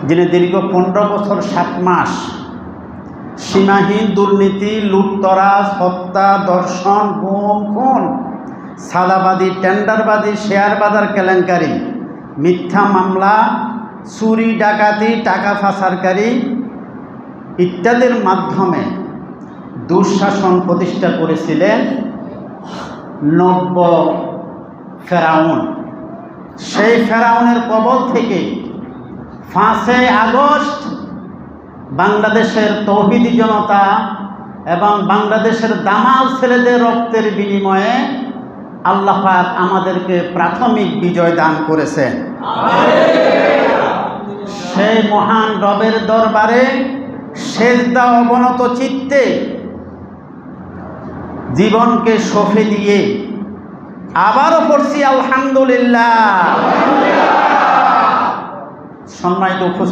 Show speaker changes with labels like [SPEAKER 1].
[SPEAKER 1] যিনি দীর্ঘ 15 বছর 7 মাস সীমাহীন দুর্নীতি, লুটতরাজ, হত্যা, ধর্ষণ, গুম, খুন, সাদাবাজি, টেন্ডারবাজি, শেয়ার বাজার কেলেঙ্কারি, মিথ্যা মামলা, চুরি ডাকাতি, টাকা পাচারকারী ইত্যাদির মাধ্যমে দুঃশাসন প্রতিষ্ঠা করেছিলেন নব্য ফেরাউন। সেই ফেরাউনের কবল থেকে 5 আগস্ট বাংলাদেশের তৌহিদি জনতা এবং বাংলাদেশের দামাল ছেলেদের রক্তের বিনিময়ে আল্লাহ পাক আমাদেরকে প্রাথমিক বিজয় দান করেছেন। সেই মহান রবের দরবারে সেজদা অবনত চিত্তে জীবনকে সঁপে দিয়ে আবারও পড়ছি আলহামদুলিল্লাহ। সম্মানিত